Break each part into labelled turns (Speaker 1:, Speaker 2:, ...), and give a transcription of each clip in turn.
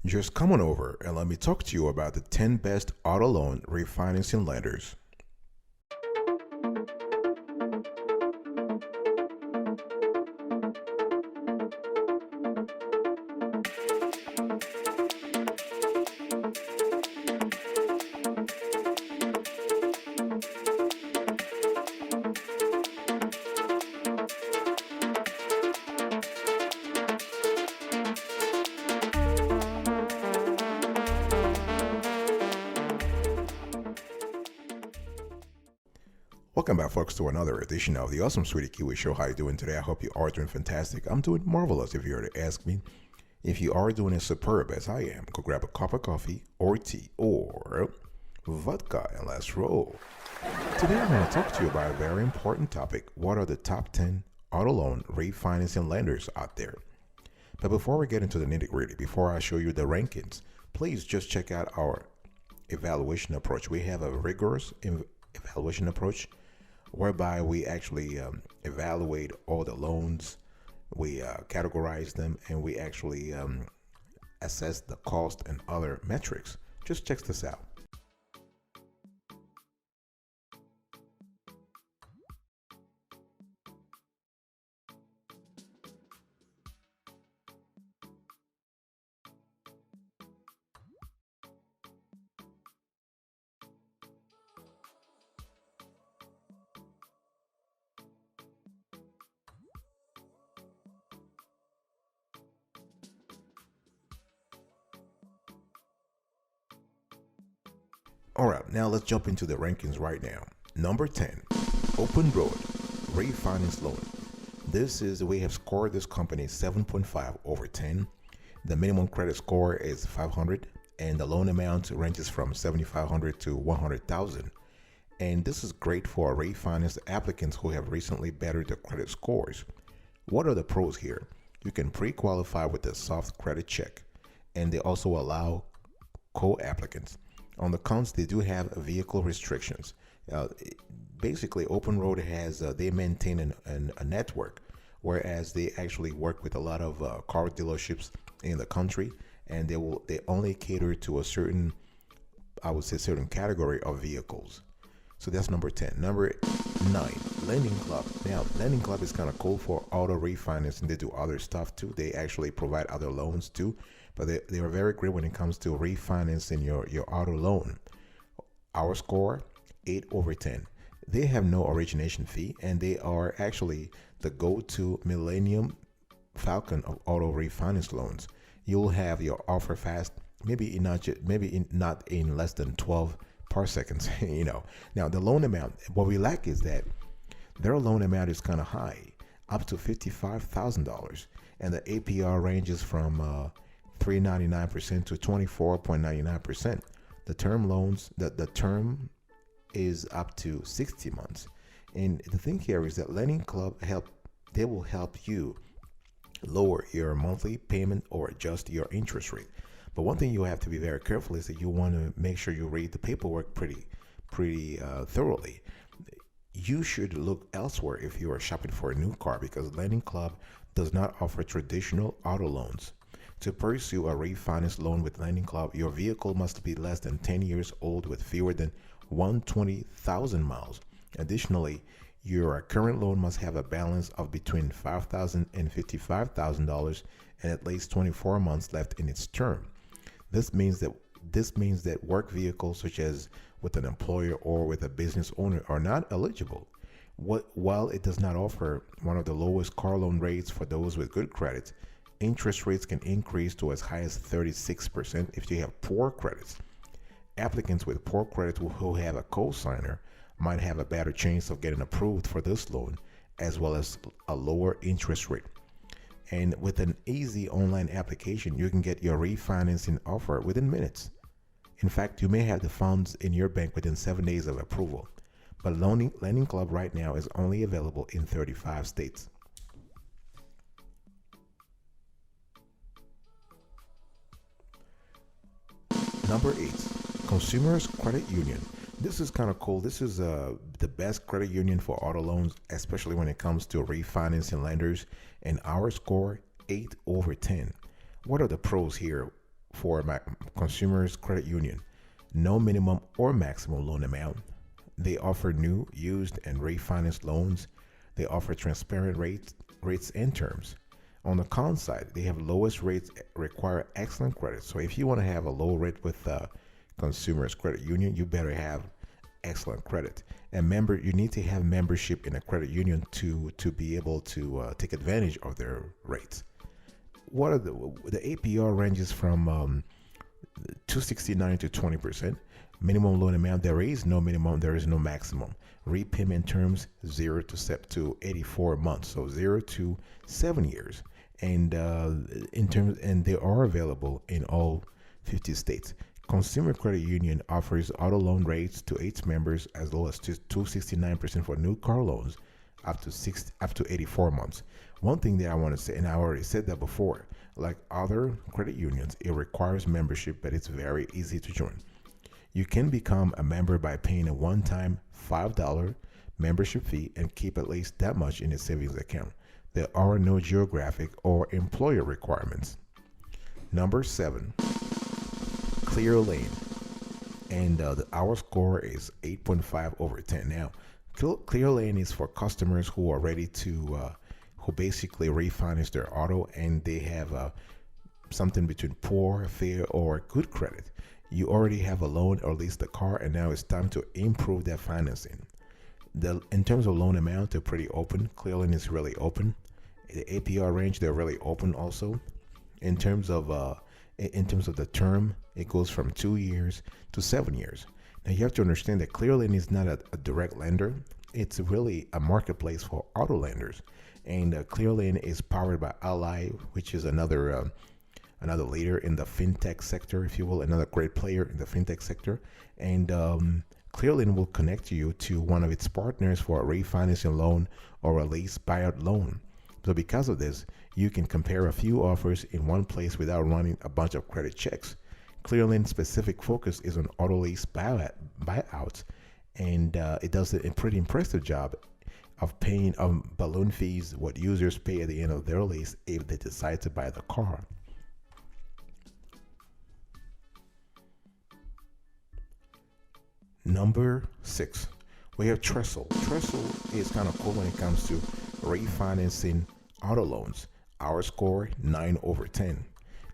Speaker 1: Just come on over and let me talk to you about the 10 best auto loan refinancing lenders. Welcome back, folks, to another edition of the Awesome Sweetie Kiwi Show. How you doing today? I hope you are doing fantastic. I'm doing marvelous, if you were to ask me. If you are doing as superb as I am, go grab a cup of coffee or tea or vodka and let's roll. Today I'm going to talk to you about a very important topic. What are the top 10 auto loan refinancing lenders out there? But before we get into the nitty-gritty, before I show you the rankings, please just check out our evaluation approach. We have a rigorous evaluation approach whereby we actually evaluate all the loans, we categorize them, and we actually assess the cost and other metrics. Just check this out. All right, now let's jump into the rankings right now. Number 10, Open Road Refinance Loan. We have scored this company 7.5 over 10. The minimum credit score is 500 and the loan amount ranges from 7,500 to 100,000. And this is great for refinance applicants who have recently bettered their credit scores. What are the pros here? You can pre-qualify with a soft credit check, and they also allow co-applicants. On the cons, they do have vehicle restrictions. Basically, Open Road has they maintain a network, whereas they actually work with a lot of car dealerships in the country, and they only cater to a certain, I would say, certain category of vehicles. So that's number 10. Number 9, Lending Club. Now, Lending Club is kind of cool for auto refinance, and they do other stuff too. They actually provide other loans too, but they are very great when it comes to refinancing your auto loan. Our score, 8 over 10. They have no origination fee, and they are actually the go-to Millennium Falcon of auto refinance loans. You'll have your offer fast, maybe not in less than 12 parseconds. Now the loan amount, what we lack is that their loan amount is kind of high, up to $55,000, and the APR ranges from 3.99% to 24.99%. The term loans, the term is up to 60 months. And the thing here is that Lending Club they will help you lower your monthly payment or adjust your interest rate. But one thing you have to be very careful is that you want to make sure you read the paperwork pretty thoroughly. You should look elsewhere if you are shopping for a new car, because Lending Club does not offer traditional auto loans. To pursue a refinance loan with Lending Club, your vehicle must be less than 10 years old with fewer than 120,000 miles. Additionally, your current loan must have a balance of between $5,000 and $55,000 and at least 24 months left in its term. This means that work vehicles, such as with an employer or with a business owner, are not eligible. While it does not offer one of the lowest car loan rates for those with good credit, interest rates can increase to as high as 36% if you have poor credits. Applicants with poor credit who have a co-signer might have a better chance of getting approved for this loan, as well as a lower interest rate. And with an easy online application, you can get your refinancing offer within minutes. In fact, you may have the funds in your bank within 7 days of approval. But Lending Club right now is only available in 35 states. Number 8, Consumers Credit Union. This is kind of cool. This is the best credit union for auto loans, especially when it comes to refinancing lenders. And our score, 8 over 10. What are the pros here? for my consumers credit union. No minimum or maximum loan amount. They offer new, used, and refinance loans. They offer transparent rates and terms. On the con side, they have lowest rates, require excellent credit. So if you want to have a low rate with consumers credit union, you better have excellent credit. And you need to have membership in a credit union to be able to take advantage of their rates. What are the APR ranges from 269 to 20%. Minimum loan amount, there is no minimum, there is no maximum. Repayment terms 0 to 84 months, so 0 to 7 years. And and they are available in all 50 states. Consumer Credit Union offers auto loan rates to its members as low as 269% for new car loans, up to 84 months. One thing that I want to say, and I already said that before, like other credit unions, it requires membership, but it's very easy to join. You can become a member by paying a one-time $5 membership fee and keep at least that much in a savings account. There are no geographic or employer requirements. Number 7, Clearlane. And our score is 8.5 over 10. Now, Clearlane is for customers who are ready to, who basically refinance their auto and they have something between poor, fair, or good credit. You already have a loan or leased the car, and now it's time to improve that financing. In terms of loan amount, they're pretty open. Clearlane is really open. The APR range, they're really open also. In terms of the term, it goes from 2 years to 7 years. Now you have to understand that Clearlane is not a direct lender. It's really a marketplace for auto lenders, and Clearlane is powered by Ally, which is another leader in the fintech sector, if you will, another great player in the fintech sector. And Clearlane will connect you to one of its partners for a refinancing loan or a lease buyout loan. So because of this, you can compare a few offers in one place without running a bunch of credit checks. Clearlane's specific focus is on auto lease buyouts, and it does a pretty impressive job of paying balloon fees, what users pay at the end of their lease if they decide to buy the car. Number 6, we have Trestle. Trestle is kind of cool when it comes to refinancing auto loans. Our score 9 over 10.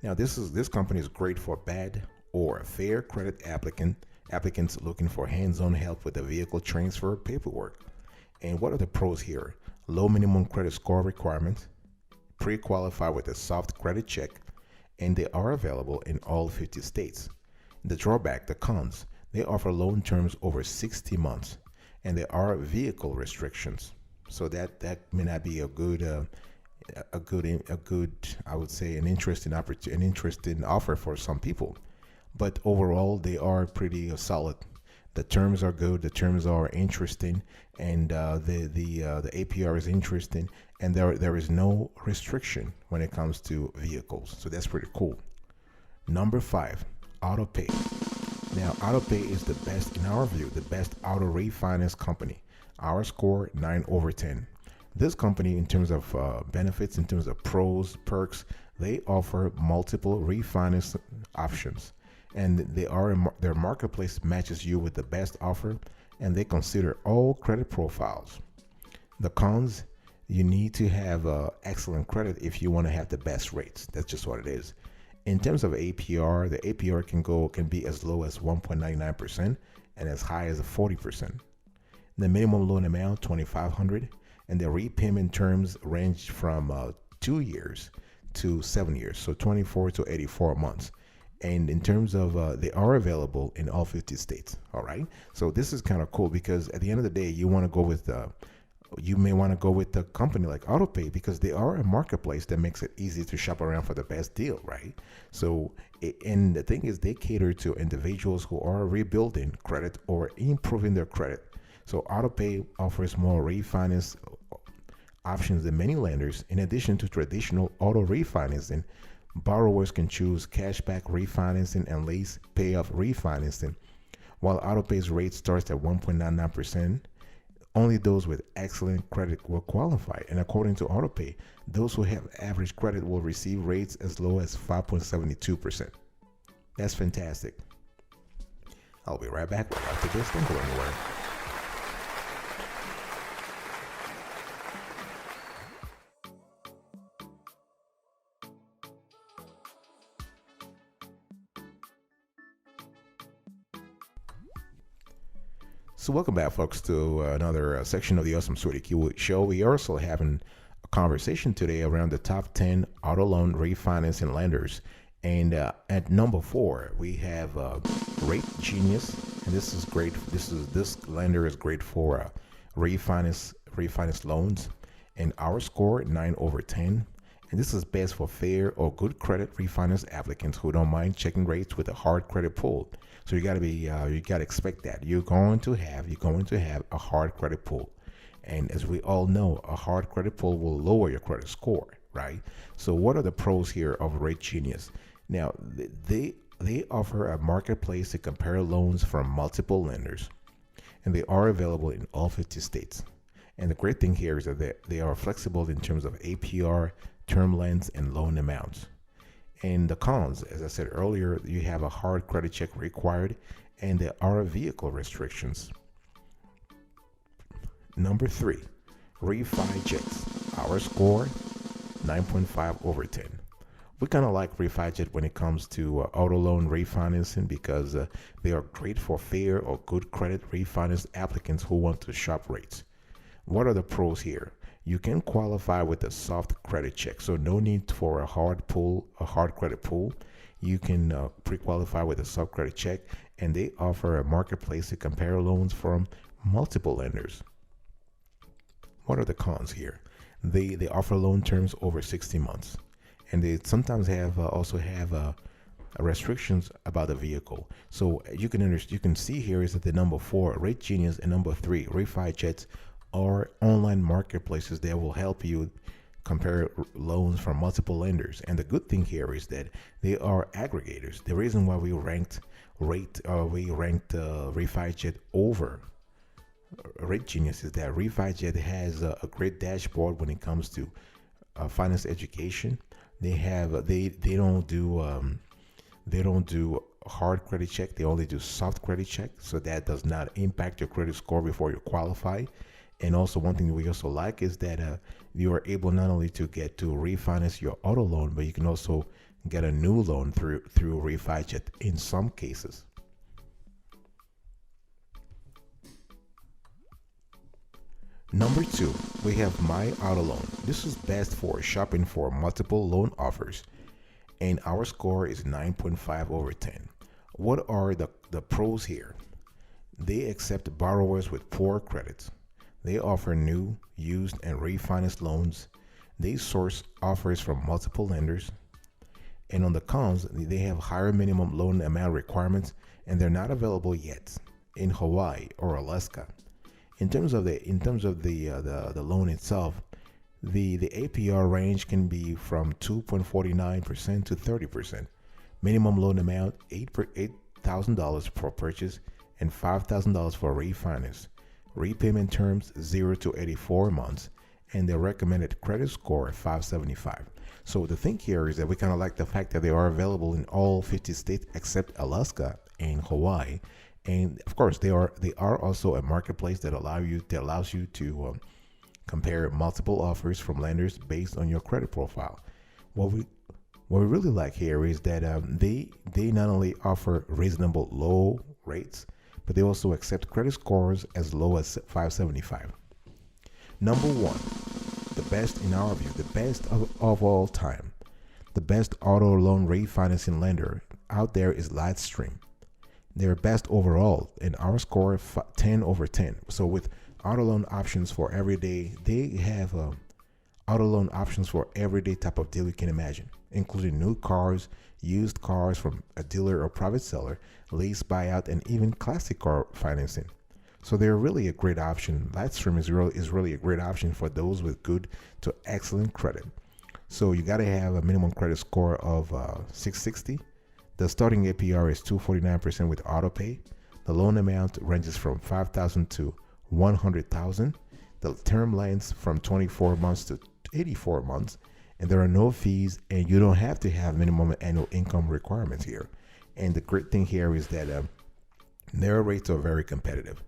Speaker 1: Now this company is great for bad or fair credit applicants looking for hands-on help with the vehicle transfer paperwork. And what are the pros here? Low minimum credit score requirements, pre-qualify with a soft credit check, and they are available in all 50 states. The drawback, the cons, they offer loan terms over 60 months, and there are vehicle restrictions. So that may not be a good, I would say, an interesting offer for some people. But overall, they are pretty solid. The terms are good. The terms are interesting, and the APR is interesting, and there is no restriction when it comes to vehicles. So that's pretty cool. Number 5, AutoPay. Now, AutoPay is the best, in our view, the best auto refinance company. Our score 9 over 10. This company, in terms of benefits, in terms of pros, perks, they offer multiple refinance options, and their marketplace matches you with the best offer, and they consider all credit profiles. The cons, you need to have excellent credit if you want to have the best rates. That's just what it is. In terms of APR, the APR can be as low as 1.99% and as high as 40%. The minimum loan amount $2,500, and the repayment terms range from 2 years to 7 years, so 24 to 84 months. And in terms of they are available in all 50 states. All right, so this is kind of cool because at the end of the day, you want to go with you may want to go with a company like AutoPay because they are a marketplace that makes it easy to shop around for the best deal, right? So, and the thing is, they cater to individuals who are rebuilding credit or improving their credit. So AutoPay offers more refinance options than many lenders. In addition to traditional auto refinancing, borrowers can choose cashback refinancing and lease payoff refinancing. While AutoPay's rate starts at 1.99%, only those with excellent credit will qualify. And according to AutoPay, those who have average credit will receive rates as low as 5.72%. That's fantastic. I'll be right back right after this. Don't go anywhere. So welcome back, folks, to another section of the Awesome Sweetie Q show. We are also having a conversation today around the top 10 auto loan refinancing lenders. And at number 4, we have RateGenius, and this is great. This lender is great for refinance loans, and our score 9/10. And this is best for fair or good credit refinance applicants who don't mind checking rates with a hard credit pull. So you gotta expect that you're going to have a hard credit pull, and as we all know, a hard credit pull will lower your credit score, right? So what are the pros here of RateGenius? Now they offer a marketplace to compare loans from multiple lenders, and they are available in all 50 states. And the great thing here is that they are flexible in terms of APR, term lengths, and loan amounts. And the cons, as I said earlier, you have a hard credit check required, and there are vehicle restrictions. Number 3, RefiCheck. Our score 9.5/10. We kind of like RefiCheck when it comes to auto loan refinancing because they are great for fair or good credit refinance applicants who want to shop rates. What are the pros here? You can qualify with a soft credit check, so no need for a hard credit pull. You can pre-qualify with a soft credit check, and they offer a marketplace to compare loans from multiple lenders. What are the cons here? They offer loan terms over 60 months, and they sometimes also have restrictions about the vehicle. So you can see here is that the number 4, RateGenius, and number 3, RefiCheck, are online marketplaces that will help you compare loans from multiple lenders. And the good thing here is that they are aggregators. The reason why we ranked RefiCheck over RateGenius is that RefiCheck has a great dashboard when it comes to finance education. They don't do hard credit check. They only do soft credit check, so that does not impact your credit score before you qualify. And also, one thing we also like is that you are able not only to get to refinance your auto loan, but you can also get a new loan through RefiCheck in some cases. Number 2, we have My Auto Loan. This is best for shopping for multiple loan offers, and our score is 9.5/10. What are the pros here? They accept borrowers with poor credits. They offer new, used, and refinance loans. They source offers from multiple lenders. And on the cons, they have higher minimum loan amount requirements, and they're not available yet in Hawaii or Alaska. In terms of the loan itself, the APR range can be from 2.49% to 30%. Minimum loan amount $8,000 per purchase and $5,000 for refinance. Repayment terms 0 to 84 months, and the recommended credit score 575. So the thing here is that we kind of like the fact that they are available in all 50 states except Alaska and Hawaii. And of course, they are also a marketplace that allows you to compare multiple offers from lenders based on your credit profile. What we really like here is that they not only offer reasonable low rates, but they also accept credit scores as low as 575. Number 1, the best in our view, the best of all time, the best auto loan refinancing lender out there is Livestream. They're best overall, and our score 10/10. So with auto loan options for every day, they have auto loan options for every day type of deal you can imagine, including new cars, used cars from a dealer or private seller, lease buyout, and even classic car financing. So they're really a great option. Livestream is really a great option for those with good to excellent credit. So you got to have a minimum credit score of 660. The starting APR is 249% with auto pay. The loan amount ranges from $5,000 to $100,000. The term lengths from 24 months to 84 months, and there are no fees, and you don't have to have minimum annual income requirements here. And the great thing here is that their rates are very competitive.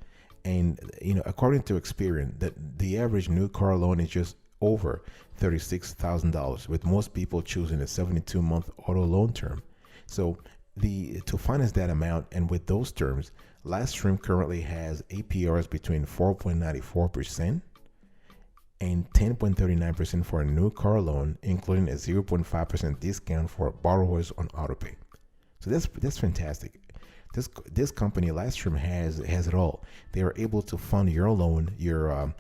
Speaker 1: And according to Experian, that the average new car loan is just over $36,000, with most people choosing a 72-month auto loan term. So to finance that amount and with those terms, Livestream currently has APRs between 4.94% and 10.39% for a new car loan, including a 0.5% discount for borrowers on autopay. So that's fantastic. This company, Livestream, has it all. They are able to fund your loan, your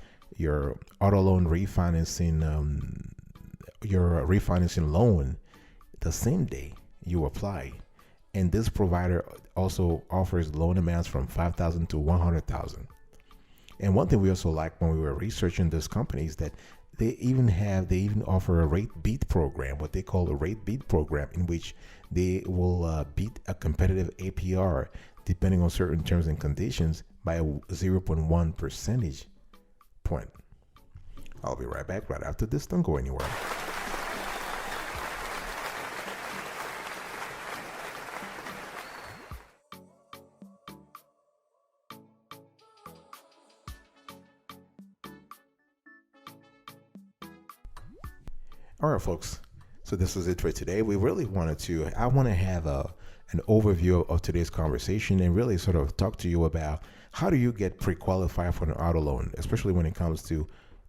Speaker 1: auto loan refinancing, your refinancing loan the same day you apply. And this provider also offers loan amounts from $5,000 to $100,000. And one thing we also like when we were researching this company is that they even offer a rate beat program, what they call a rate beat program, in which they will beat a competitive APR depending on certain terms and conditions by a 0.1 percentage point. I'll be right back right after this. Don't go anywhere. All right, folks. So this is it for today. I want to have an overview of today's conversation and really sort of talk to you about how do you get pre-qualified for an auto loan, especially when it comes to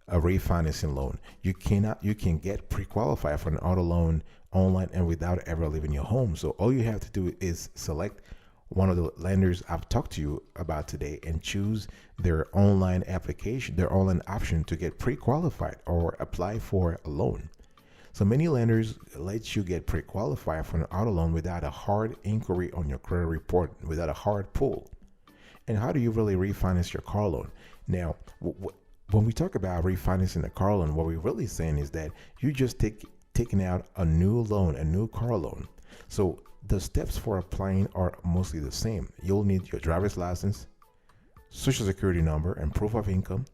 Speaker 1: a refinancing loan. You can get pre-qualified for an auto loan online and without ever leaving your home. So all you have to do is select one of the lenders I've talked to you about today and choose their online application, their online option to get pre-qualified or apply for a loan. So many lenders let you get pre-qualified for an auto loan without a hard inquiry on your credit report, without a hard pull. And how do you really refinance your car loan? Now, when we talk about refinancing a car loan, what we're really saying is that you just taking out a new loan, a new car loan. So the steps for applying are mostly the same. You'll need your driver's license, social security number, and proof of income,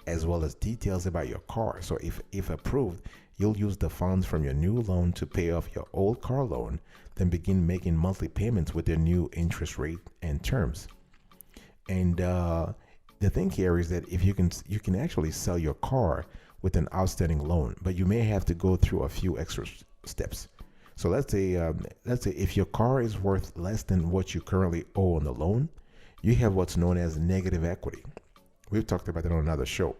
Speaker 1: as well as details about your car. So if approved, you'll use the funds from your new loan to pay off your old car loan, then begin making monthly payments with their new interest rate and terms. And the thing here is that if you can actually sell your car with an outstanding loan, but you may have to go through a few extra steps. So let's say if your car is worth less than what you currently owe on the loan, you have what's known as negative equity. We've talked about that on another show.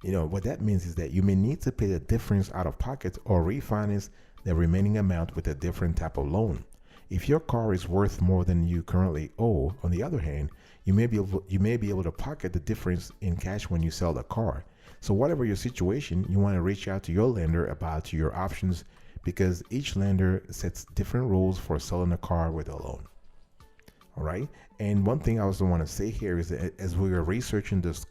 Speaker 1: What that means is that you may need to pay the difference out of pocket or refinance the remaining amount with a different type of loan. If your car is worth more than you currently owe, on the other hand, you may be able to pocket the difference in cash when you sell the car. So whatever your situation, you want to reach out to your lender about your options, because each lender sets different rules for selling a car with a loan. All right. And one thing I also want to say here is that as we were researching this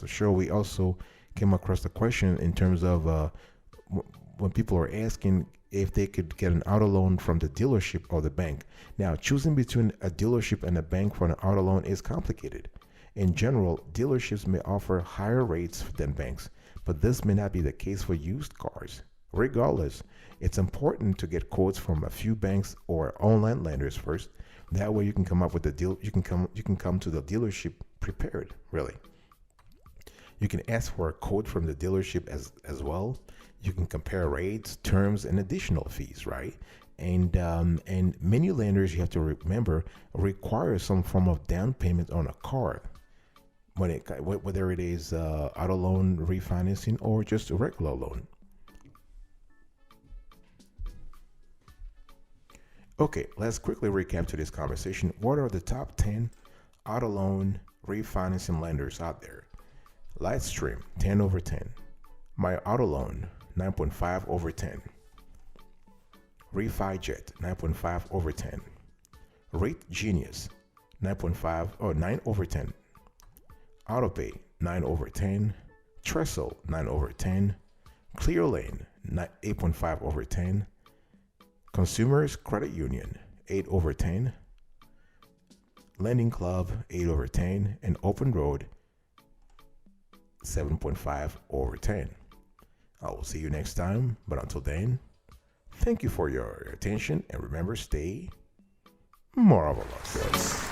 Speaker 1: show, we also came across the question in terms of when people are asking if they could get an auto loan from the dealership or the bank. Now, choosing between a dealership and a bank for an auto loan is complicated. In general, dealerships may offer higher rates than banks, but this may not be the case for used cars. Regardless, it's important to get quotes from a few banks or online lenders first. That way you can come up with a deal. You can come to the dealership prepared, really. You can ask for a quote from the dealership as well. You can compare rates, terms, and additional fees, right? And many lenders, you have to remember, require some form of down payment on a car, whether it is auto loan refinancing or just a regular loan. Okay, let's quickly recap to this conversation. What are the top 10 auto loan refinancing lenders out there? Livestream, 10 over 10. My Auto Loan, 9.5 over 10. RefiCheck, 9.5 over 10. RateGenius, 9 over 10. AutoPay, 9 over 10. Trestle, 9 over 10. Clearlane, 8.5 over 10. Consumers Credit Union, 8 over 10. Lending Club, 8 over 10. And Open Road, 7.5 over 10. I will see you next time, but until then, Thank you for your attention, and remember, stay marvelous.